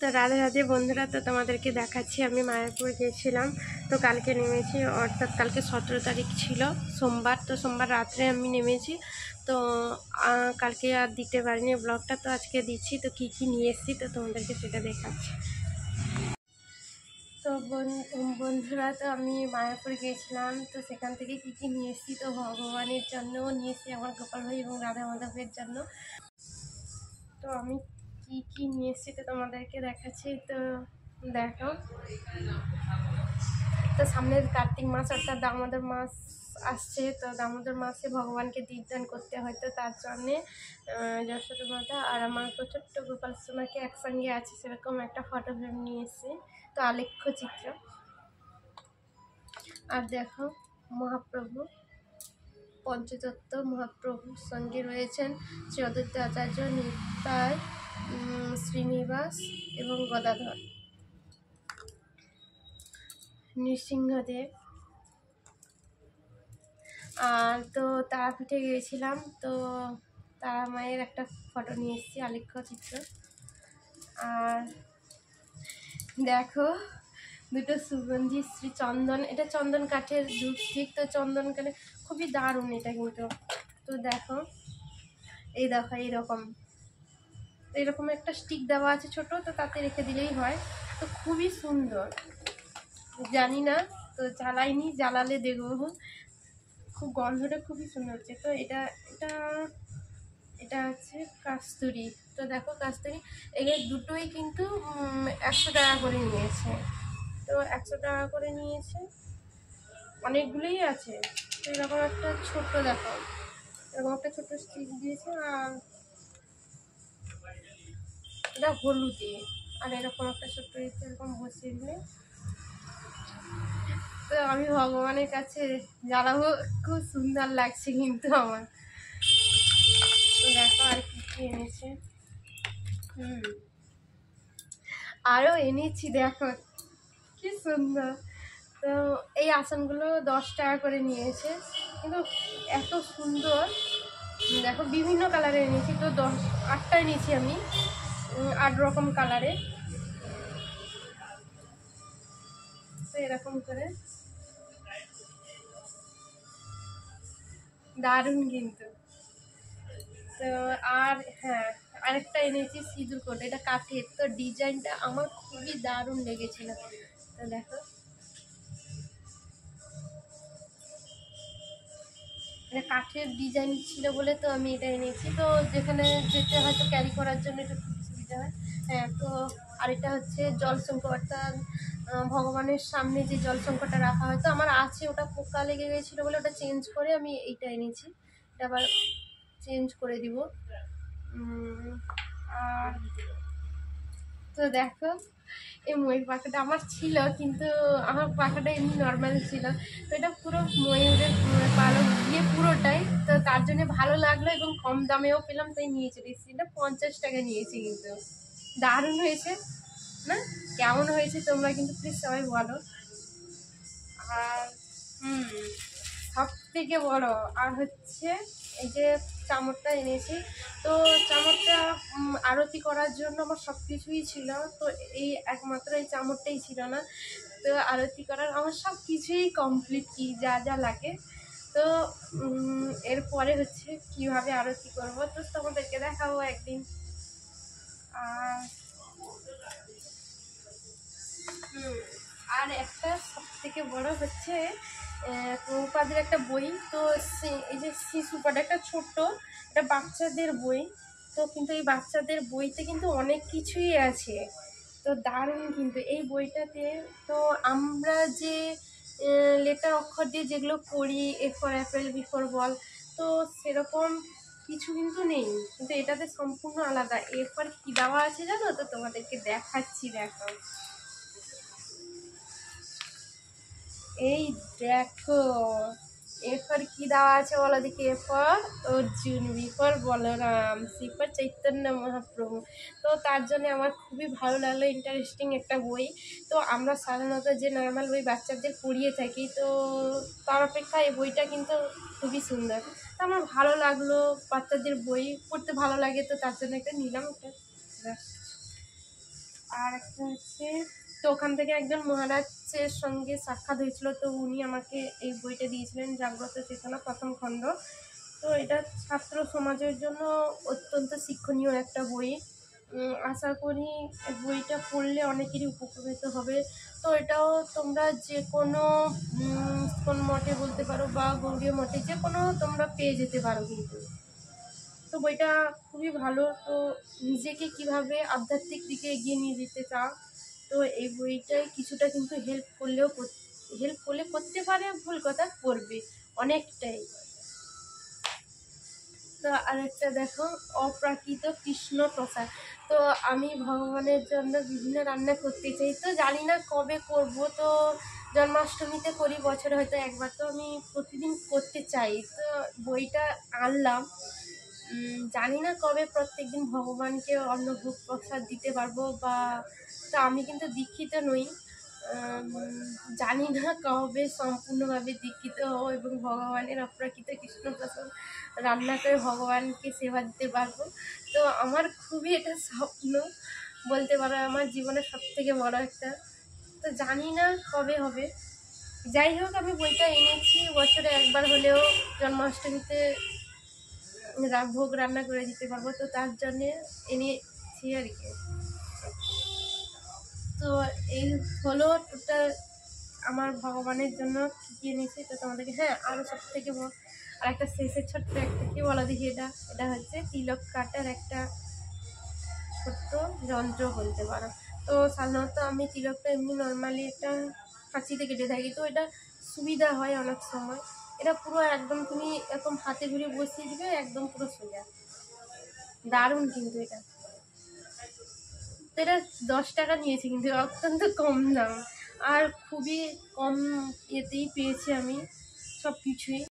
তো রাধে রাধে বন্ধুরা, তো তোমাদেরকে দেখাচ্ছি আমি মায়াপুর গিয়েছিলাম। তো কালকে নেমেছি, অর্থাৎ কালকে 17 তারিখ ছিল সোমবার। তো সোমবার রাত্রে আমি নেমেছি। তো কালকে আর দিতে পারিনি ব্লগটা, তো আজকে দিচ্ছি। তো কী কী নিয়ে এসেছি তো তোমাদেরকে সেটা দেখাচ্ছি। তো বন্ধুরা, তো আমি মায়াপুর গিয়েছিলাম। তো সেখান থেকে কী কী নিয়ে এসেছি, তো ভগবানের জন্যও নিয়েছি, আমার গোপাল ভাই এবং রাধা মাধবের জন্য। তো আমি কি কি নিয়ে এসেছি তো তোমাদেরকে দেখাচ্ছি। তো দেখো, তো সামনের কার্তিক মাস অর্থাৎ দামোদর মাস আসছে। তো দামোদর মাসে ভগবানকে দীপদান করতে হয়, তো তার জন্যে যশোদা মাতা আর আমার ছোট্ট গোপাল সোনাকে একসঙ্গে আছে সেরকম একটা ফটো ফ্রেম নিয়ে এসেছি। তো আলেখ্য চিত্র। আর দেখো, মহাপ্রভু পঞ্চতত্ত্ব মহাপ্রভুর সঙ্গে রয়েছেন শ্রী অদ্বৈত আচার্য, নিতাই, শ্রীনিবাস এবং গদাধর, নৃসিংহদেব। আর তো তারাপীঠে গিয়েছিলাম, তো তারা মায়ের একটা ফটো নিয়ে এসেছি, আলেখ্য চিত্র। আর দেখো, দুটো সুগন্ধি শ্রী চন্দন, এটা চন্দন কাঠের ধূপস্টিক। তো চন্দন কাঠে খুবই দারুণ এটা কিন্তু। তো দেখো, এই দেখো এইরকম এরকম একটা স্টিক দেওয়া আছে ছোট, তো তাতে রেখে দিলেই হয়। তো খুবই সুন্দর, জানি না তো জ্বালাইনি, জ্বালালে দেখবো। খুব গন্ধটা খুবই সুন্দর হচ্ছে। তো এটা এটা এটা হচ্ছে কাস্তুরি। তো দেখো কাস্তুরি, এগুলো দুটোই কিন্তু 100 টাকা করে নিয়েছে। তো 100 টাকা করে নিয়েছে, অনেকগুলোই আছে। তো এরকম একটা ছোট্ট, দেখো এরকম একটা ছোট্ট স্টিক দিয়েছে। আর এটা হলুদে, আর এরকম একটা ছোট্ট এরকম বসিয়ে দিলে। তো আমি ভগবানের কাছে জ্বালাবো, খুব সুন্দর লাগছে কিন্তু আমার। তো দেখো আর কি কি এনেছে। আরও এনেছি, দেখো কি সুন্দর। তো এই আসনগুলো 10 টাকা করে নিয়েছে, কিন্তু এত সুন্দর। দেখো বিভিন্ন কালারে এনেছি, তো 8টা এনেছি আমি, 8 রকম কালারে। তো এরকম করে দারুণ কিন্তু। তো আর হ্যাঁ, আরেকটা এনেছি সিঁদুর কোট, এটা কাঠের। তো ডিজাইনটা আমার খুবই দারুণ লেগেছিল। তো দেখো, এটা কাঠের ডিজাইন ছিল বলে তো আমি এটা এনেছি। তো যেখানে যেতে হয়তো ক্যারি করার জন্য এটা খুব সুবিধা হয়। হ্যাঁ, তো আর এটা হচ্ছে জলশঙ্খ, অর্থাৎ ভগবানের সামনে যে জলশঙ্খটা রাখা হয়। তো আমার আছে, ওটা পোকা লেগে গেছিলো বলে ওটা চেঞ্জ করে আমি এইটা এনেছি। এটা আবার চেঞ্জ করে দিব। আর তো দেখো, এই ময়ূর পাখাটা আমার ছিল, কিন্তু আমার পাখাটা এমনি নর্মাল ছিল। তো এটা পুরো ময়ূরের পালক দিয়ে পুরোটাই, তো তার জন্য ভালো লাগলো এবং কম দামেও পেলাম, তাই নিয়ে চলে এসেছি। এটা 50 টাকা নিয়েছি, কিন্তু দারুণ হয়েছে না? কেমন হয়েছে তোমরা কিন্তু প্লিজ সবাই বলো। আর সব থেকে বড় আর হচ্ছে এই যে চামচটা এনেছি। তো চামচটা আরতি করার জন্য আমার সব কিছুই ছিল, তো এই একমাত্র এই চামচটাই ছিল না। তো আরতি করার আমার সব কিছুই কমপ্লিট, কি যা যা লাগে। তো এরপরে হচ্ছে কিভাবে আরতি করব, তো তোমাদেরকে দেখাবো একদিন। আর আর একটা সব থেকে বড় হচ্ছে প্রভুপাদের একটা বই। তো এই যে শিশুপাঠ, একটা ছোট্ট, এটা বাচ্চাদের বই। তো কিন্তু এই বাচ্চাদের বইতে কিন্তু অনেক কিছুই আছে, তো দারুণ কিন্তু এই বইটাতে। তো আমরা যে লেটার অক্ষর দিয়ে যেগুলো পড়ি, A for apple, B for ball, তো সেরকম কিছু কিন্তু নেই, কিন্তু এটাতে সম্পূর্ণ আলাদা। এরপর কি দেওয়া আছে জানো? তো তোমাদেরকে দেখাচ্ছি, দেখো এই দেখো, এরপর কি দেওয়া আছে বলো দেখি। এরপর Arjun, B for Balaram, C for Chaitanya Mahaprabhu. তো তার জন্য আমার খুবই ভালো লাগলো, ইন্টারেস্টিং একটা বই। তো আমরা সাধারণত যে নর্মাল বই বাচ্চাদের পড়িয়ে থাকি, তো তার অপেক্ষা এই বইটা কিন্তু খুবই সুন্দর। তো আমার ভালো লাগলো, বাচ্চাদের বই পড়তে ভালো লাগে, তো তার জন্য একটা নিলাম একটা। আর একটা হচ্ছে, তো ওখান থেকে একজন মহারাজের সঙ্গে সাক্ষাৎ হয়েছিল, তো উনি আমাকে এই বইটা দিয়েছিলেন, জাগ্রত চেতনা প্রথম খণ্ড। তো এটা ছাত্র সমাজের জন্য অত্যন্ত শিক্ষণীয় একটা বই। আশা করি এই বইটা পড়লে অনেকেরই উপকৃত হবে। তো এটাও তোমরা যে কোনো কোন মঠে বলতে পারো বা গৌড়ীয় মঠে যে কোনো তোমরা পেয়ে যেতে পারো কিন্তু। তো বইটা খুবই ভালো। তো নিজেকে কিভাবে আধ্যাত্মিক দিকে এগিয়ে নিয়ে যেতে চাও, তো এই বইটাই কিছুটা কিন্তু হেল্প করলে করতে পারে, ভুল কথা, করবে অনেকটাই। তো আরেকটা দেখো, অপ্রাকৃত কৃষ্ণ প্রসাদ। তো আমি ভগবানের জন্য বিভিন্ন রান্না করতে চাই, তো জানি না কবে করব। তো জন্মাষ্টমীতে করি বছরে হয়তো একবার, তো আমি প্রতিদিন করতে চাই। তো বইটা আনলাম, জানি না কবে প্রত্যেকদিন ভগবানকে অন্নভোগ প্রসাদ দিতে পারবো, বা তো আমি কিন্তু দীক্ষিত নই। জানি না কবে সম্পূর্ণভাবে দীক্ষিত হব এবং ভগবানের অপ্রাকৃত কৃষ্ণ প্রসাদ রান্না করে ভগবানকে সেবা দিতে পারবো। তো আমার খুবই এটা স্বপ্ন বলতে পারো, আমার জীবনের সবথেকে বড় একটা। তো জানি না কবে হবে। যাই হোক, আমি বইটা এনেছি, বছরে একবার হলেও জন্মাষ্টমীতে ভোগ রান্না করে দিতে পারবো, তো তার জন্যে এনেছি আর কি। তো এই হলো টোটাল আমার ভগবানের জন্য কী কী এনেছি। তো তোমাদেরকে, হ্যাঁ, আরও সব থেকে আর একটা শেষের ছোট্ট একটা কি বলা দেখি, এটা হচ্ছে তিলক কাটার একটা ছোট্ট যন্ত্র বলতে পারো। তো সাধারণত আমি তিলকটা এমনি নর্মালি একটা কাঁচিতে কেটে থাকি, তো এটা সুবিধা হয় অনেক সময়। এটা পুরো একদম তুমি এরকম হাতে ঘুরে বসিয়ে দিবে, একদম পুরো সোজা, দারুণ কিন্তু এটা। তো এটা 10 টাকা নিয়েছে, কিন্তু অত্যন্ত কম দাম, আর খুবই কম ইয়েতেই পেয়েছি আমি সব কিছুই।